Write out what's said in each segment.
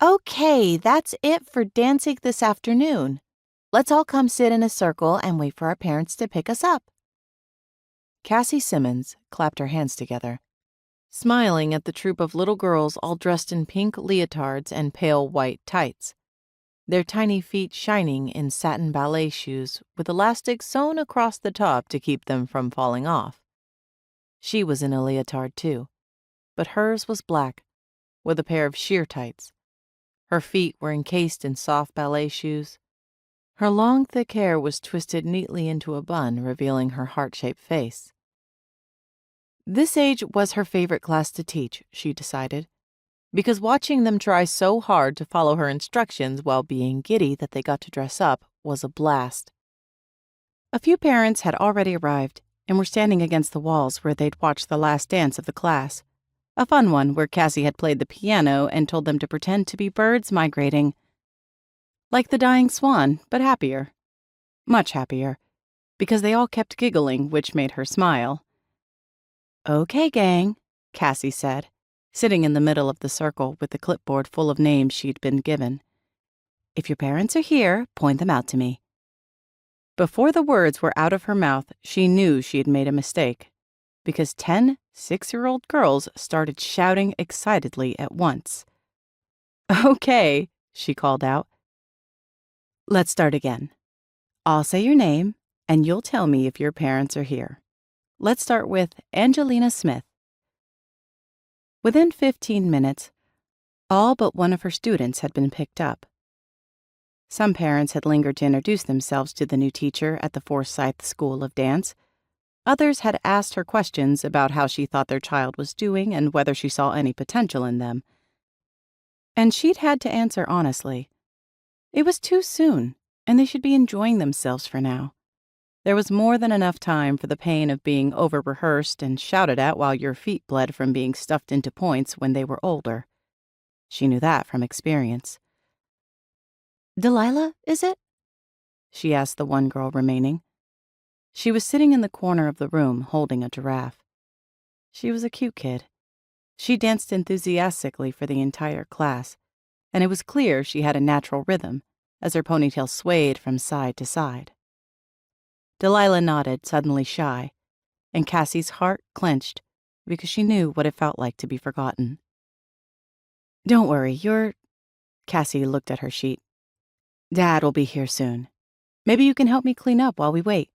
Okay, that's it for dancing this afternoon. Let's all come sit in a circle and wait for our parents to pick us up. Cassie Simons clapped her hands together, smiling at the troop of little girls all dressed in pink leotards and pale white tights, their tiny feet shining in satin ballet shoes with elastic sewn across the top to keep them from falling off. She was in a leotard too, but hers was black, with a pair of sheer tights. Her feet were encased in soft ballet shoes. Her long, thick hair was twisted neatly into a bun, revealing her heart-shaped face. This age was her favorite class to teach, she decided, because watching them try so hard to follow her instructions while being giddy that they got to dress up was a blast. A few parents had already arrived and were standing against the walls where they'd watched the last dance of the class, a fun one where Cassie had played the piano and told them to pretend to be birds migrating. Like the dying swan, but happier. Much happier, because they all kept giggling, which made her smile. "Okay, gang," Cassie said, sitting in the middle of the circle with the clipboard full of names she'd been given. "If your parents are here, point them out to me." Before the words were out of her mouth, she knew she had made a mistake, because 10 6-year-old girls started shouting excitedly at once. "Okay," she called out. "Let's start again. I'll say your name, and you'll tell me if your parents are here. Let's start with Angelina Smith." Within 15 minutes, all but one of her students had been picked up. Some parents had lingered to introduce themselves to the new teacher at the Forsyth School of Dance. Others had asked her questions about how she thought their child was doing and whether she saw any potential in them. And she'd had to answer honestly. It was too soon, and they should be enjoying themselves for now. There was more than enough time for the pain of being over-rehearsed and shouted at while your feet bled from being stuffed into points when they were older. She knew that from experience. "Delilah, is it?" she asked the one girl remaining. She was sitting in the corner of the room holding a giraffe. She was a cute kid. She danced enthusiastically for the entire class, and it was clear she had a natural rhythm as her ponytail swayed from side to side. Delilah nodded, suddenly shy, and Cassie's heart clenched because she knew what it felt like to be forgotten. "Don't worry, Cassie looked at her sheet. "Dad will be here soon. Maybe you can help me clean up while we wait.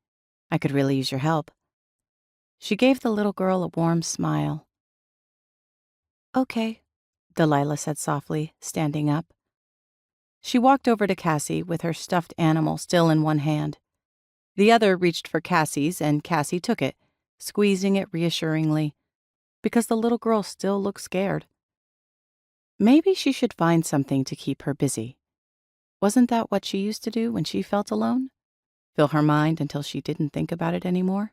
I could really use your help." She gave the little girl a warm smile. "Okay," Delilah said softly, standing up. She walked over to Cassie with her stuffed animal still in one hand. The other reached for Cassie's, and Cassie took it, squeezing it reassuringly, because the little girl still looked scared. Maybe she should find something to keep her busy. Wasn't that what she used to do when she felt alone? Fill her mind until she didn't think about it anymore?